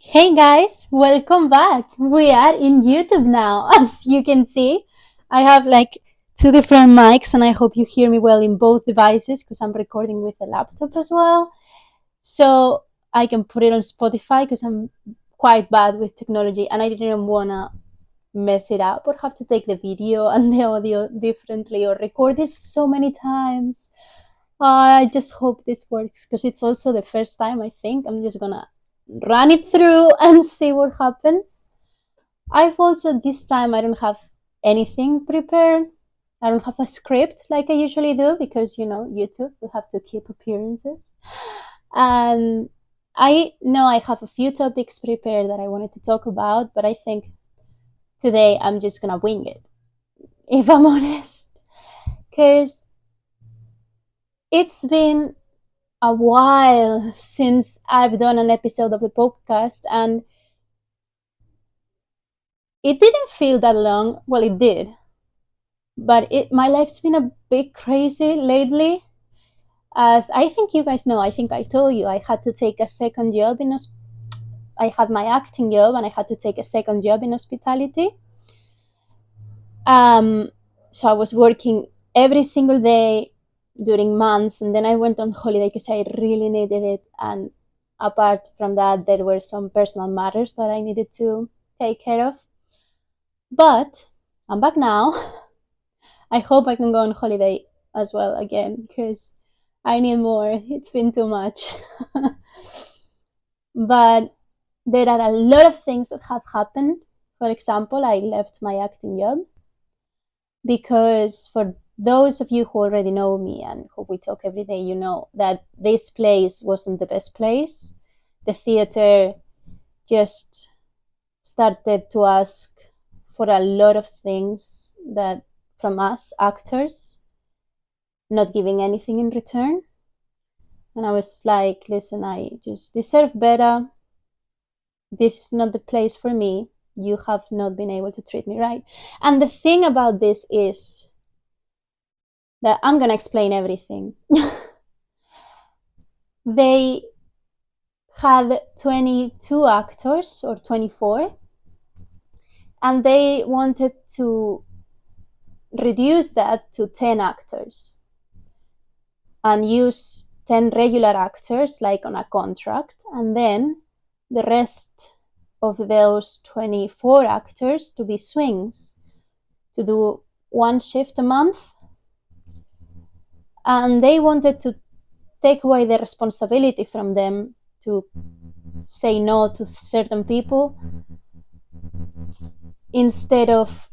Hey guys, welcome back. We are in YouTube now. As you can see, I have like two different mics and I hope you hear me well in both devices because I'm recording with a laptop as well. So I can put it on Spotify because I'm quite bad with technology and I didn't want to mess it up or have to take the video and the audio differently or record this so many times. I just hope this works because it's also the first time I think. I'm just gonna run it through and see what happens. I've also, this time, I don't have anything prepared. I don't have a script like I usually do because, YouTube, we have to keep appearances. And I know I have a few topics prepared that I wanted to talk about, but I think today I'm just gonna wing it, if I'm honest. Because it's been a while since I've done an episode of the podcast, and it didn't feel that long. Well, it did, but my life's been a bit crazy lately. As I think you guys know, I think I told you I had to take a second job in I had my acting job and I had to take a second job in hospitality. Um, so I was working every single day during months, and then I went on holiday because I really needed it. And apart from that, there were some personal matters that I needed to take care of. But I'm back now. I hope I can go on holiday as well again because I need more. It's been too much. But there are a lot of things that have happened. For example, I left my acting job because for those of you who already know me and who we talk every day, you know that this place wasn't the best place. The theater just started to ask for a lot of things that from us actors, not giving anything in return. And I was like, listen, I just deserve better. This is not the place for me. You have not been able to treat me right. And the thing about this is that I'm going to explain everything. They had 22 actors or 24, and they wanted to reduce that to 10 actors and use 10 regular actors like on a contract, and then the rest of those 24 actors to be swings, to do one shift a month. And they wanted to take away the responsibility from them to say no to certain people instead of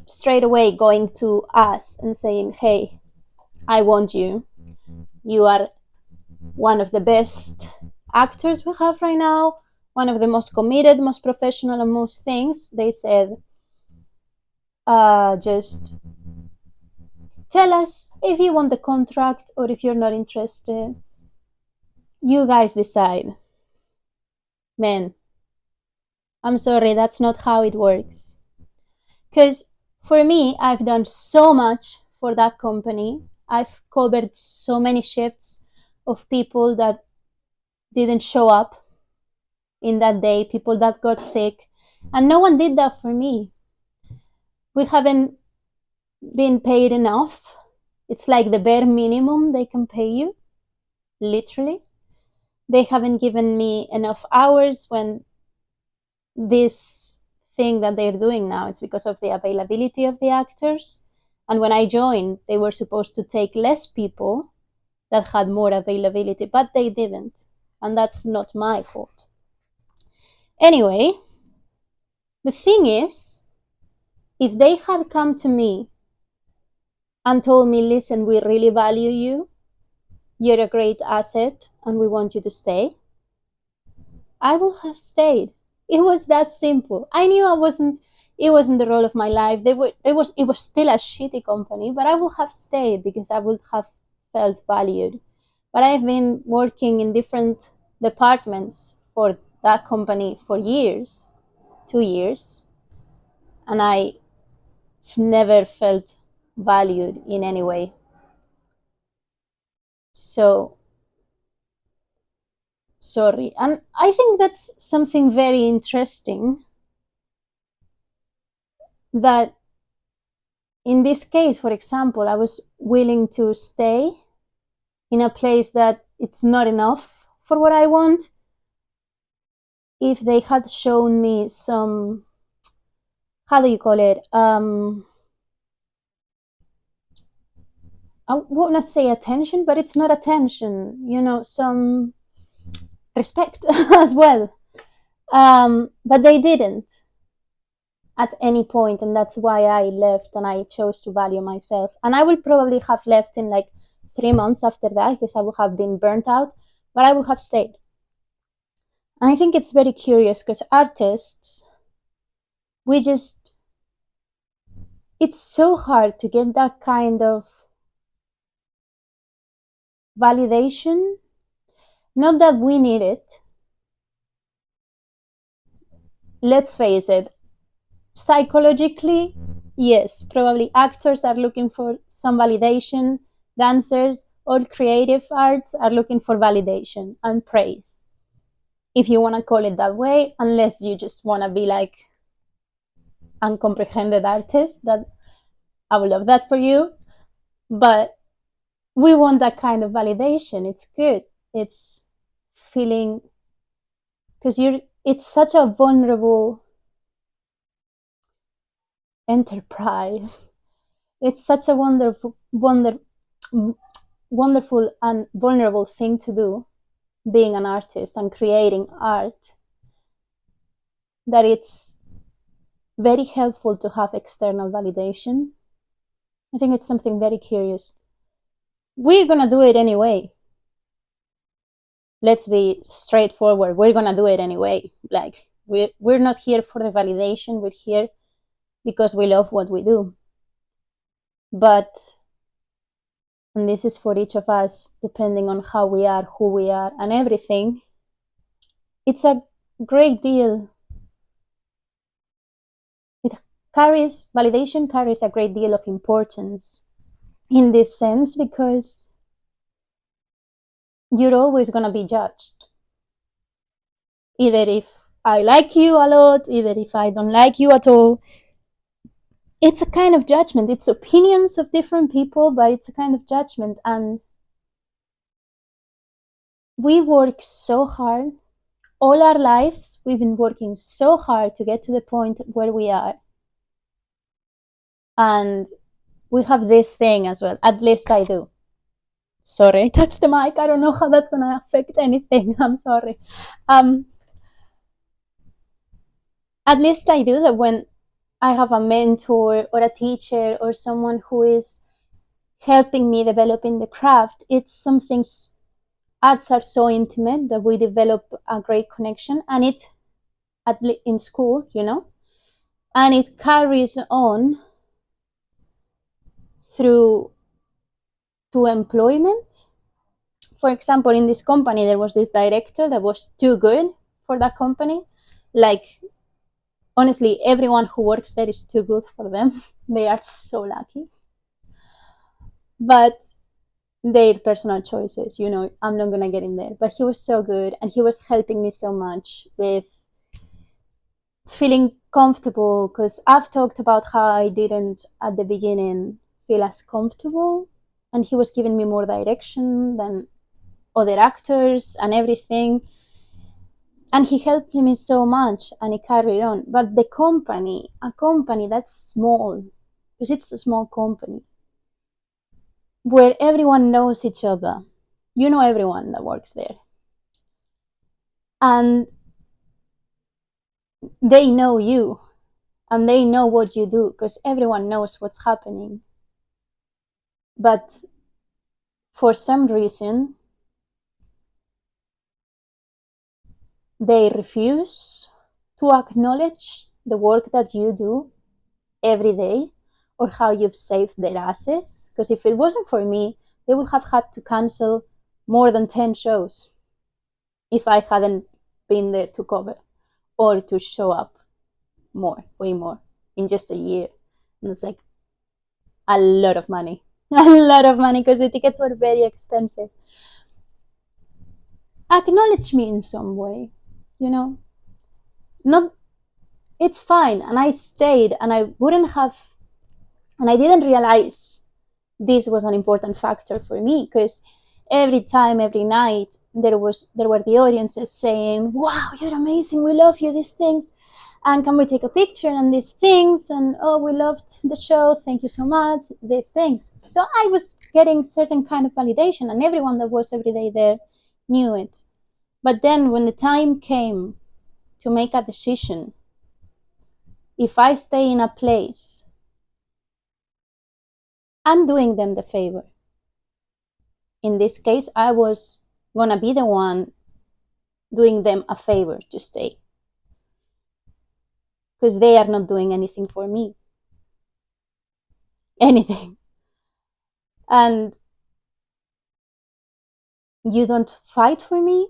straight away going to us and saying, hey, I want you, you are one of the best actors we have right now, one of the most committed, most professional, and most things. They said, just tell us if you want the contract or if you're not interested. You guys decide. Man, I'm sorry, that's not how it works. Because for me, I've done so much for that company. I've covered so many shifts of people that didn't show up in that day, people that got sick, and no one did that for me. We haven't been paid enough. It's like the bare minimum they can pay you, literally. They haven't given me enough hours when this thing that they're doing now, it's because of the availability of the actors. And when I joined, they were supposed to take less people that had more availability, but they didn't. And that's not my fault. Anyway, the thing is, if they had come to me and told me, listen, we really value you, you're a great asset, and we want you to stay, I would have stayed. It was that simple. I knew it wasn't the role of my life. It was still a shitty company, but I would have stayed because I would have felt valued. But I've been working in different departments for that company for years, 2 years, and I never felt valued in any way. So Sorry. And I think that's something very interesting, that in this case, for example, I was willing to stay in a place that it's not enough for what I want if they had shown me some, how do you call it? I won't not say attention, but it's not attention, some respect as well. But they didn't at any point, and that's why I left and I chose to value myself. And I would probably have left in like 3 months after that because I would have been burnt out, but I would have stayed. And I think it's very curious because artists, we just, it's so hard to get that kind of validation. Not that we need it. Let's face it, psychologically, yes, probably actors are looking for some validation, dancers, all creative arts are looking for validation and praise, if you want to call it that way, unless you just want to be like uncomprehended artist. That I would love that for you, but we want that kind of validation. It's good. It's feeling, because it's such a vulnerable enterprise. It's such a wonderful and vulnerable thing to do, being an artist and creating art, that it's very helpful to have external validation. I think it's something very curious. We're gonna do it anyway. Let's be straightforward. We're gonna do it anyway. Like, we're not here for the validation. We're here because we love what we do. But, and this is for each of us, depending on how we are, who we are, and everything, it's a great deal. Validation carries a great deal of importance in this sense, because you're always going to be judged. Either if I like you a lot, either if I don't like you at all. It's a kind of judgment. It's opinions of different people, but it's a kind of judgment. And we work so hard. All our lives, we've been working so hard to get to the point where we are. And we have this thing as well. At least I do. Sorry, I touched the mic. I don't know how that's going to affect anything. I'm sorry. At least I do, that when I have a mentor or a teacher or someone who is helping me develop in the craft, it's something, arts are so intimate that we develop a great connection, and it, in school, and it carries on through to employment. For example, in this company, there was this director that was too good for that company. Like, honestly, everyone who works there is too good for them. They are so lucky. But their personal choices, I'm not gonna get in there. But he was so good, and he was helping me so much with feeling comfortable, because I've talked about how I didn't at the beginning feel as comfortable, and he was giving me more direction than other actors and everything, and he helped me so much, and it carried on. But a company that's small, because it's a small company where everyone knows each other, everyone that works there, and they know you, and they know what you do, because everyone knows what's happening. But for some reason, they refuse to acknowledge the work that you do every day, or how you've saved their asses. Because if it wasn't for me, they would have had to cancel more than 10 shows if I hadn't been there to cover or to show up way more in just a year. And it's like a lot of money. A lot of money, because the tickets were very expensive. acknowledge me in some way, you know? Not, it's fine. And I stayed, and I wouldn't have, and I didn't realize this was an important factor for me, because every time, every night, there were the audiences saying, "Wow, you're amazing! We love you. These things, and can we take a picture and these things? And oh, we loved the show. Thank you so much. These things." So I was getting certain kind of validation, and everyone that was every day there knew it. But then, when the time came to make a decision, if I stay in a place, I'm doing them the favor. In this case, I was gonna be the one doing them a favor to stay, because they are not doing anything for me. Anything. And you don't fight for me?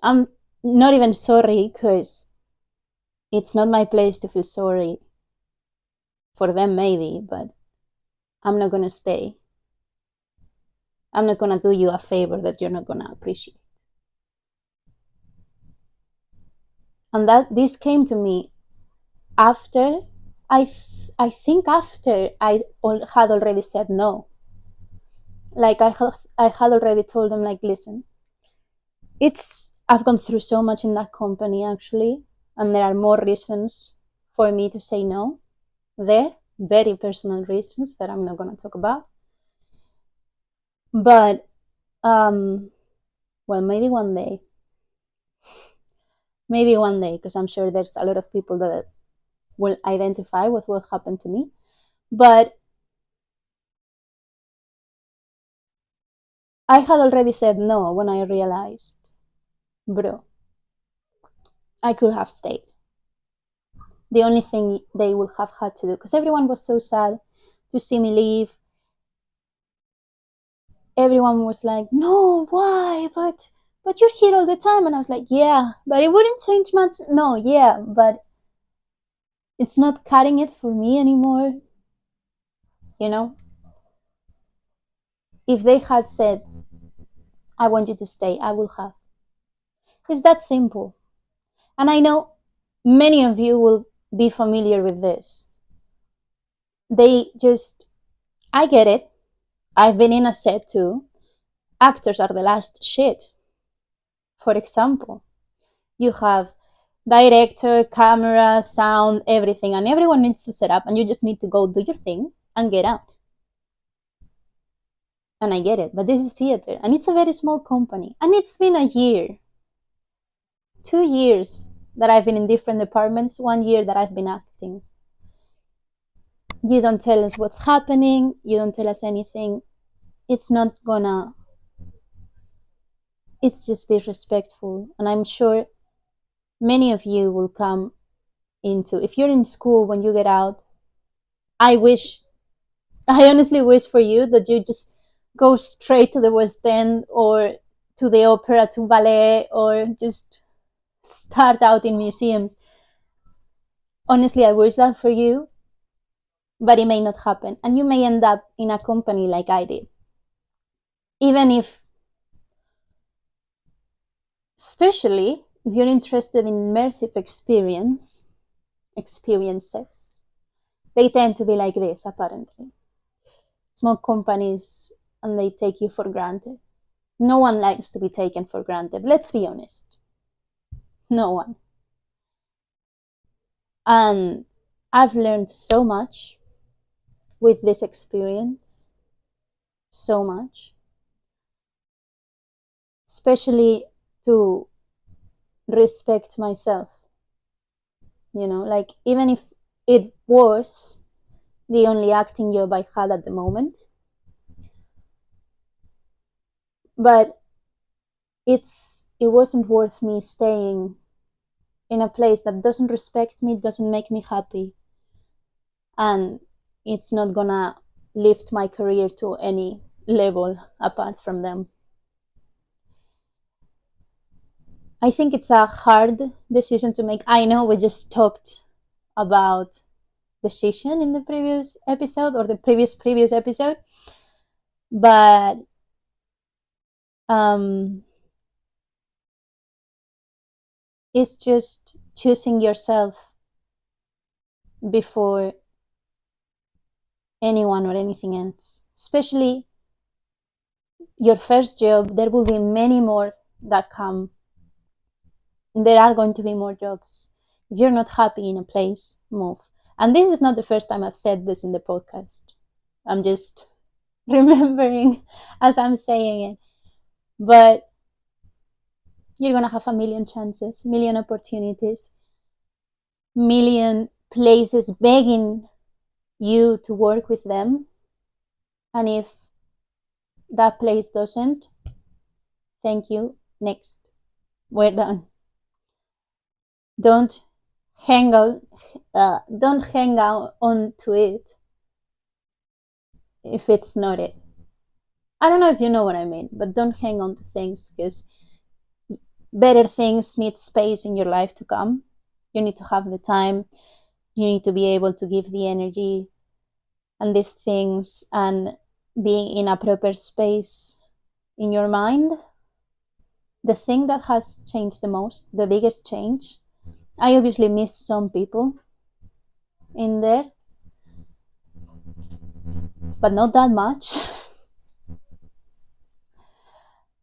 I'm not even sorry, because it's not my place to feel sorry for them, maybe, but I'm not gonna stay. I'm not gonna do you a favor that you're not gonna appreciate. And that this came to me after I think after I had already said no. Like I had already told them, like, listen, I've gone through so much in that company, actually, and there are more reasons for me to say no there, very personal reasons that I'm not going to talk about. But well, maybe one day, because I'm sure there's a lot of people that will identify with what happened to me. But I had already said no when I realized, bro, I could have stayed. The only thing they would have had to do, because everyone was so sad to see me leave. Everyone was like, no, why? But you're here all the time. And I was like, yeah, but it wouldn't change much. No, yeah, but it's not cutting it for me anymore. You know, if they had said, I want you to stay, I would have. It's that simple. And I know many of you will be familiar with this. I get it. I've been in a set too. Actors are the last shit. For example, you have director, camera, sound, everything, and everyone needs to set up, and you just need to go do your thing and get out. And I get it, but this is theater, and it's a very small company, and it's been a year, 2 years that I've been in different departments, 1 year that I've been acting. You don't tell us what's happening, you don't tell us anything. It's not gonna, it's just disrespectful. And I'm sure many of you will come into, if you're in school, when you get out, I honestly wish for you that you just go straight to the West End or to the opera, to ballet, or just start out in museums. Honestly, I wish that for you, but it may not happen. And you may end up in a company like I did. Even if, especially if you're interested in immersive experiences, they tend to be like this, apparently. Small companies, and they take you for granted. No one likes to be taken for granted, let's be honest. No one. And I've learned so much with this experience. So much. Especially to respect myself. You know, like, even if it was the only acting job I had at the moment, but it wasn't worth me staying in a place that doesn't respect me, doesn't make me happy, and it's not gonna lift my career to any level apart from them. I think it's a hard decision to make. I know we just talked about decision in the previous episode, or the previous episode, But um, it's just choosing yourself before anyone or anything else. Especially your first job, there will be many more that come. There are going to be more jobs. If you're not happy in a place, move. And this is not the first time I've said this in the podcast. I'm just remembering as I'm saying it. But you're going to have a million chances, million opportunities, million places begging you to work with them. And if that place doesn't, thank you, next. We're done. Don't don't hang out on to it if it's not it. I don't know if you know what I mean, but don't hang on to things, because better things need space in your life to come. You need to have the time. You need to be able to give the energy and these things and be in a proper space in your mind. The thing that has changed the most, the biggest change, I obviously miss some people in there, but not that much.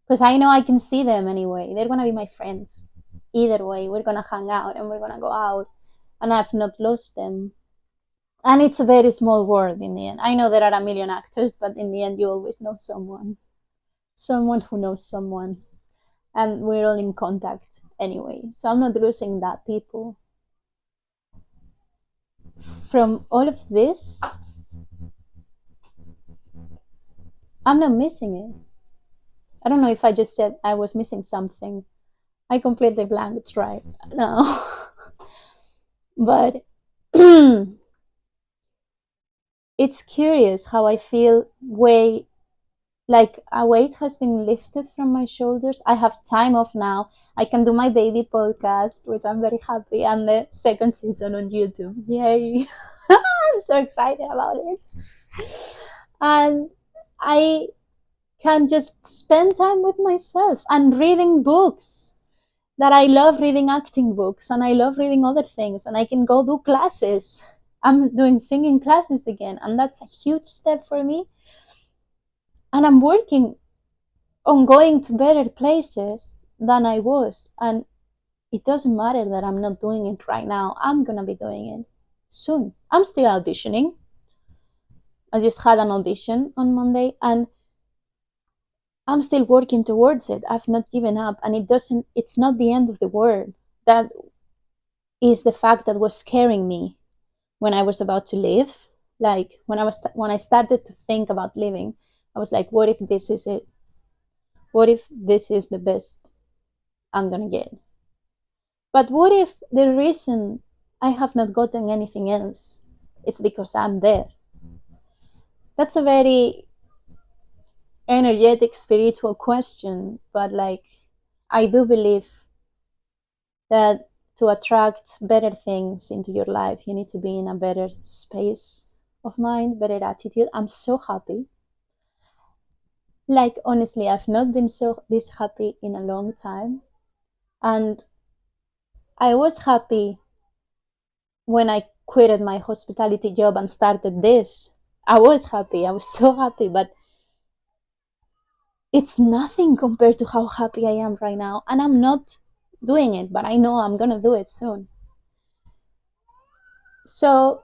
Because I know I can see them anyway. They're going to be my friends. Either way, we're going to hang out and we're going to go out. And I've not lost them. And it's a very small world in the end. I know there are a million actors, but in the end, you always know someone. Someone who knows someone. And we're all in contact anyway. So I'm not losing that people. From all of this, I'm not missing it. I don't know if I just said I was missing something. I completely blanked, right? No. But it's curious how I feel like a weight has been lifted from my shoulders. I have time off now. I can do my baby podcast, which I'm very happy, and the second season on YouTube. Yay. I'm so excited about it. And I can just spend time with myself and reading books that I love, reading acting books, and I love reading other things, and I can go do classes. I'm doing singing classes again, and that's a huge step for me. And I'm working on going to better places than I was. And it doesn't matter that I'm not doing it right now. I'm going to be doing it soon. I'm still auditioning. I just had an audition on Monday, and I'm still working towards it. I've not given up, and it's not the end of the world. That is the fact that was scaring me when I was about to leave. Like when I started to think about leaving, I was like, what if this is it? What if this is the best I'm gonna get? But what if the reason I have not gotten anything else, it's because I'm there? That's a very energetic, spiritual question, but like I do believe that to attract better things into your life, you need to be in a better space of mind, better attitude. I'm so happy. Like honestly, I've not been so this happy in a long time. And I was happy when I quitted my hospitality job and started this. I was happy. I was so happy, but it's nothing compared to how happy I am right now. And I'm not doing it, but I know I'm gonna do it soon. So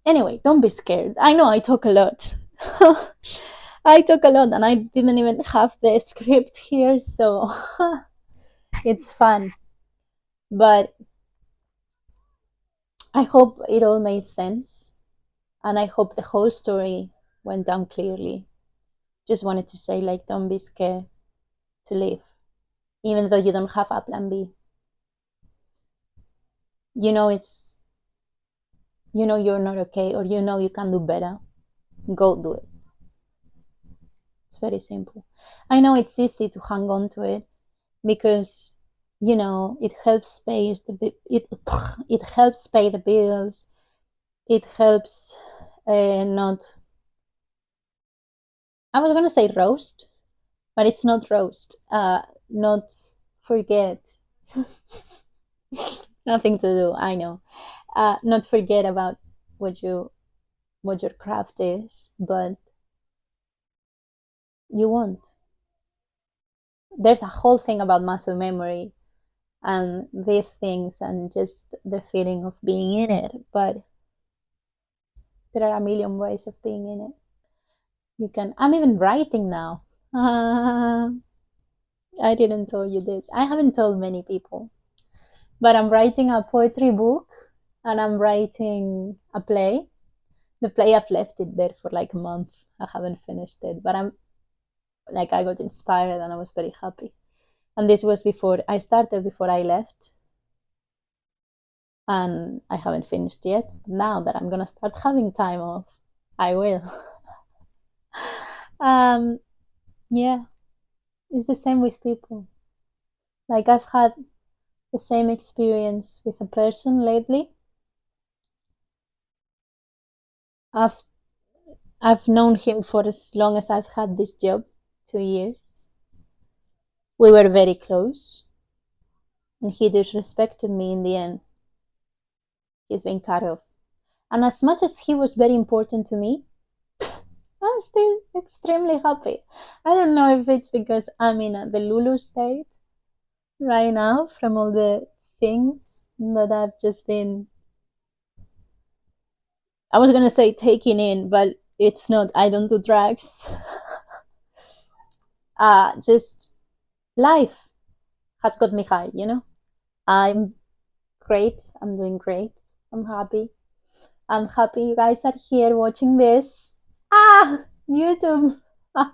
anyway, don't be scared. I know I talk a lot. I talk a lot, and I didn't even have the script here, so it's fun. But I hope it all made sense, and I hope the whole story went down clearly. Just wanted to say, like, don't be scared to live, even though you don't have a plan B. You know you're not okay, or you know you can do better. Go do it. It's very simple. I know it's easy to hang on to it because it helps pay it helps pay the bills. It helps not I was gonna say roast, but it's not roast. Not forget. Nothing to do. I know. Not forget about what you what your craft is, but you won't. There's a whole thing about muscle memory and these things and just the feeling of being in it, but there are a million ways of being in it. You can. I'm even writing now. I didn't tell you this. I haven't told many people, but I'm writing a poetry book and I'm writing a play. The play, I've left it there for like a month. I haven't finished it, but I'm like, I got inspired and I was very happy. And this was before I started, before I left, and I haven't finished yet. Now that I'm gonna start having time off, I will. um, yeah, it's the same with people. Like, I've had the same experience with a person lately. I've I've known him for as long as I've had this job, 2 years. We were very close, and he disrespected me in the end. He's been cut off. And as much as he was very important to me, I'm still extremely happy. I don't know if it's because I'm in the Lulu state right now from all the things that I've just been, I was gonna say taking in, but it's not. I don't do drugs. Just life has got me high, you know? I'm great. I'm doing great. I'm happy. I'm happy you guys are here watching this. YouTube. Oh,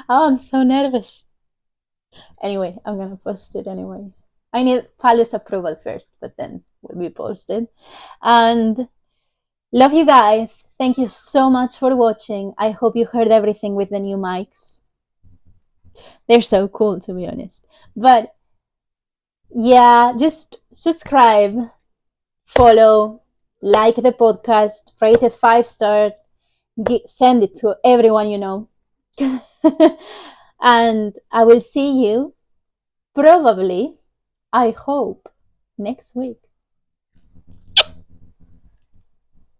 I'm so nervous. Anyway, I'm gonna post it anyway. I need Palu's approval first, but then will be posted. And love you guys. Thank you so much for watching. I hope you heard everything with the new mics. They're so cool, to be honest. But yeah, just subscribe, follow, like the podcast, rate it 5 stars, send it to everyone you know. And I will see you probably, I hope, next week.